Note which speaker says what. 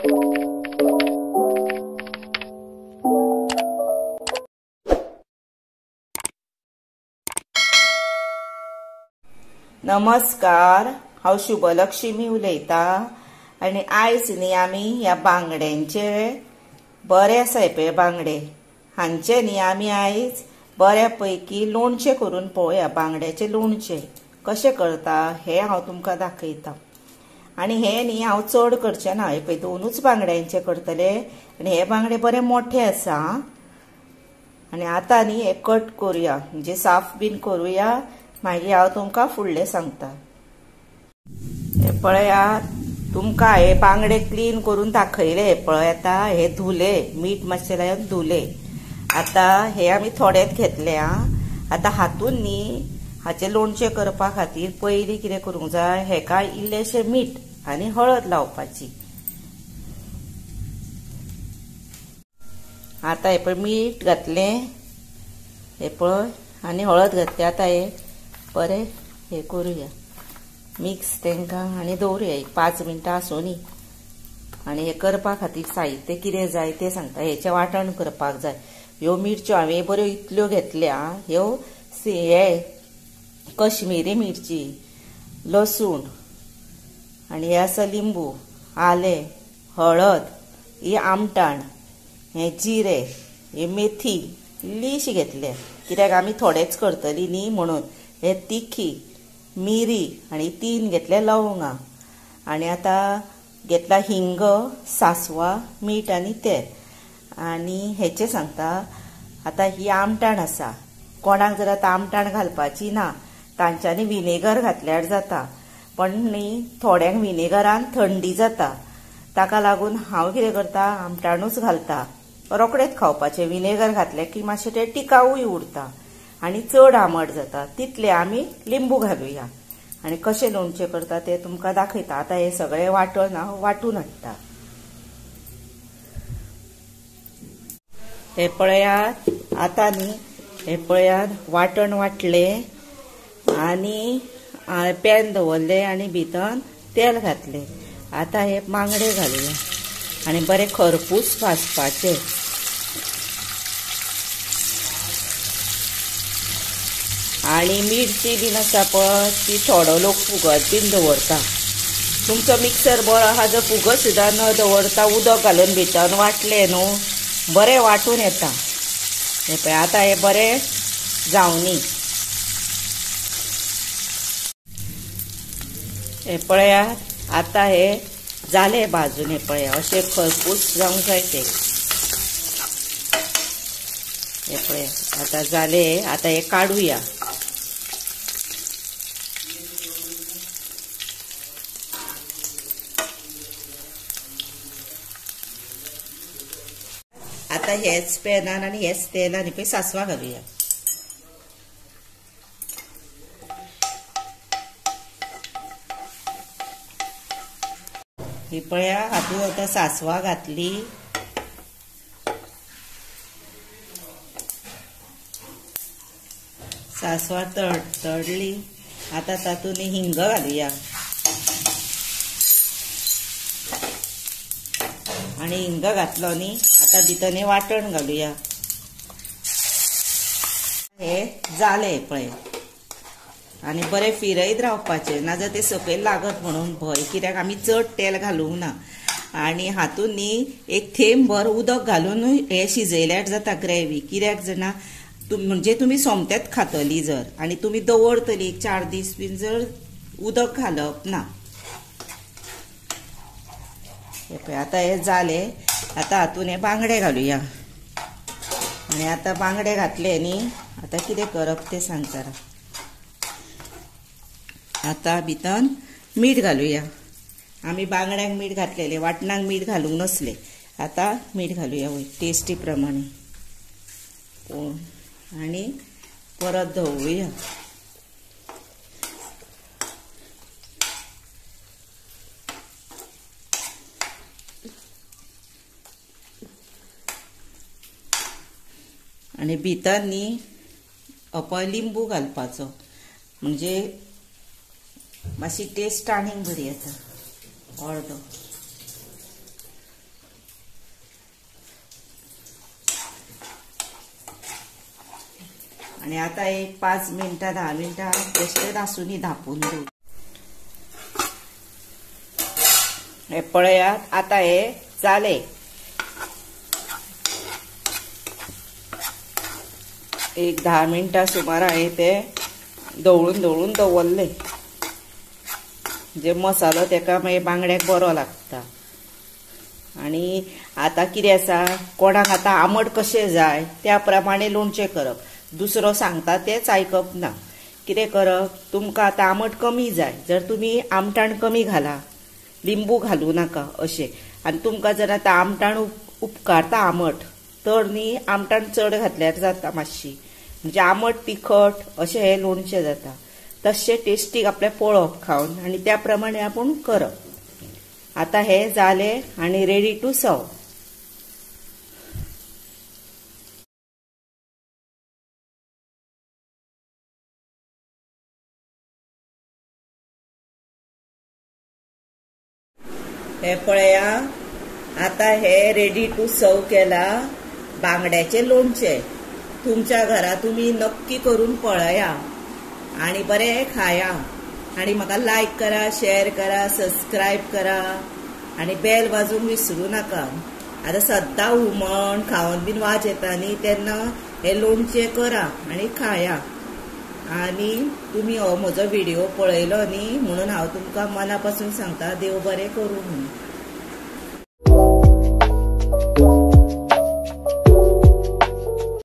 Speaker 1: नमस्कार, हांव शुभलक्ष्मी उलयता आनी आयज न्ही आमी ह्या बांगड्यांचे बरे आसाय पळय बांगडे हांचे न्ही आमी आयज बऱ्या पैकी लोणचें करून पळोवया। बांगड्याचे लोणचें कशें करता हें हांव तुमकां दाखयतां। आनी हें न्ही हांव चड करचें ना, हे पळय दोनूच बांगड्यांचे करतले आनी हे बांगडे बरे मोठे आसा। आनी आतां न्ही हे कट करूया, म्हणजे साफ बीन करूया, मागीर हांव तुमकां फुडलें सांगता। हे पळयात, तुमकां हे बांगडे क्लीन करून दाखयले। हे पळय आतां हे धुले, मीठ मातशें लावन धुले। आतां हे आमी थोडेच घेतले आतां हातून न्ही हाचे लोणचें करपा खातीर पयलीं कितें करूंक जाय, हेका इल्लेशें मीठ आनी हळद लावपाची। आतां हे पळय मीठ घातलें, हे पळय आनी हळद घातली। आतां हे बरें हे करूया, मिक्स तेंकां आनी दवरुया 5 मिनटां आसुनी। आनी हे करपा खातीर साहित्य कितें जाय तें सांगता। हेचें वांटण करपाक जाय। ह्यो मिरच्यो हांवें बऱ्यो इतल्यो घेतल्या, ह्यो हे कश्मीरी मिरची, लसूण आनी हे आसा लिंबू, आलें, हळद, ही आमटाण, हे जिरे, हे मेथी इल्लीशी घेतल्या, कित्याक आमी थोडेच करतली न्ही म्हणून। हे तिखी, मिरी आनी 3 घेतले लवंगां। आनी आतां घेतला हिंग, सासवा, मीठ आनी तेल। आनी हेचें सांगता, आतां ही आमटाण आसा, कोणाक जर आतां आमटाण घालपाची ना तांच्यांनी विनेगर घातल्यार जाता, पण न्ही थोड्यांक विनेगरान थंडी जाता, ताका लागून हांव कितें करता, आमटाणूच घालता। रोकडेच खावपाचें, विनेगर घातलें की मातशें तें टिकावूय उरता आनी चड आंबट जाता, तितले आमी लिंबू घालुया। आनी कशें लोणचें करता तें तुमकां दाखयता। आतां हे सगळें वांटण हांव वांटून हाडटा। हे पळयात, आतां न्ही हे पळयात वांटण वांटलें आनी पॅन दवरलें आनी भितर तेल घातलें। आतां हे बांगडे घालुया आनी बरें खरपूस भाजपाचें। आनी मिरची बीन आसा पळय ती थोडो लोक फुगत बीन दवरता। तुमचो मिक्सर बरो आहा जर फुगत सुद्दां न दवरता, उदक घालून भितर वांटलें न्हू बरें वांटून येता। हे पळय आतां हे बरें जावनी। हे पळयात, आतां हे जालें भाजून। हे पळय अशें खरपूस जावंक जाय ते। हे पळय आतां जालें, आतां हे काडुया। आतां हेच पॅनान आनी हेच तेलान पळय सासवां घालुया। ही पळया, हातूंत आतां सासवां घातली, सासवां तळतळली। आतां तातूंत हिंग घालुया आनी हिंग घातलो न्ही आतां भितर हें वांटण घालुया। हे जालें पळय, आनी बरें फिरयत रावपाचें, नाजाल्यार तें सकयल लागत म्हणून भंय, कित्याक आमी चड तेल घालूंक ना। आनी हातूंत न्ही एक थेंब भर उदक घालून हे शिजयल्यार जाता ग्रेवी। कित्याक जाणा, म्हणजे तुमी सोमतेच खातली जर आनी तुमी दवरतली 4 दीस बीन जर उदक घालप ना। हे पळय आतां हे जालें। आतां हातूंत हे बांगडे घालुया आनी आतां बांगडे घातले न्ही, आतां कितें करप तें सांगता। आतां भितर मीठ घालुया। आमी बांगड्यांक मीठ घातलेलें, वांटणाक मीठ घालूंक नसलें। आतां मीठ घालुया वयर टेस्टी प्रमाणे आनी परत धवळुया। आनी भितर न्ही पळय लिंबू घालपाचो, म्हणजे मातशी टेस्ट आनीक बरी येता। अर्दो आणि आता एक 5 मिनिटां 10 मिनिटां बेश्टेच आसूनी धापून दवर. हे पळयात आता हे जाले. एक 10 मिनिटां सुमार हांवें ते धवळून दवरले. जे मसालो तेका मागीर बांगड्याक बरो लागता. आणि आता कितें आसा, कोणाक आता आमट कशें जाय त्या प्रमाणे लोणचें करप. दुसरो सांगता तेच आयकप ना. कितें करप, तुमकां आता आमट कमी जाय जर तुमी आमटाण कमी घाला, लिंबू घालू नाका अशें. आनी तुमकां जर आता आमटाण उपकारता आमट तर न्ही आमटाण चड घातल्यार जाता मातशी. म्हणजे आमट तिखट अशें हें लोणचें जाता. तशें टेस्टीक आपलें पळोवप खावन आनी त्या प्रमाणे आपूण करप. आता हे जाले आणि रेडी टू सर्व. हे पळया, आता हे रेडी टू सर्व केला बांगड्याचे लोणचे. तुमच्या घरा तुम्ही नक्की करून पळया आणि बरे खाया. आणि म्हाका लाईक करा, शेअर करा, सबस्क्राईब करा आणि बेल वाजूंक विसरू नका. आता सद्दां हुमण खावन बीन वाज येता न्ही तेन्ना हे लोणचें करा आणि खाया. आणि तुम्ही हो म्हजो व्हिडिओ पळयलो न्ही म्हणून हांव तुमकां मना पासून सांगता, देव बरें करूं म्हणून.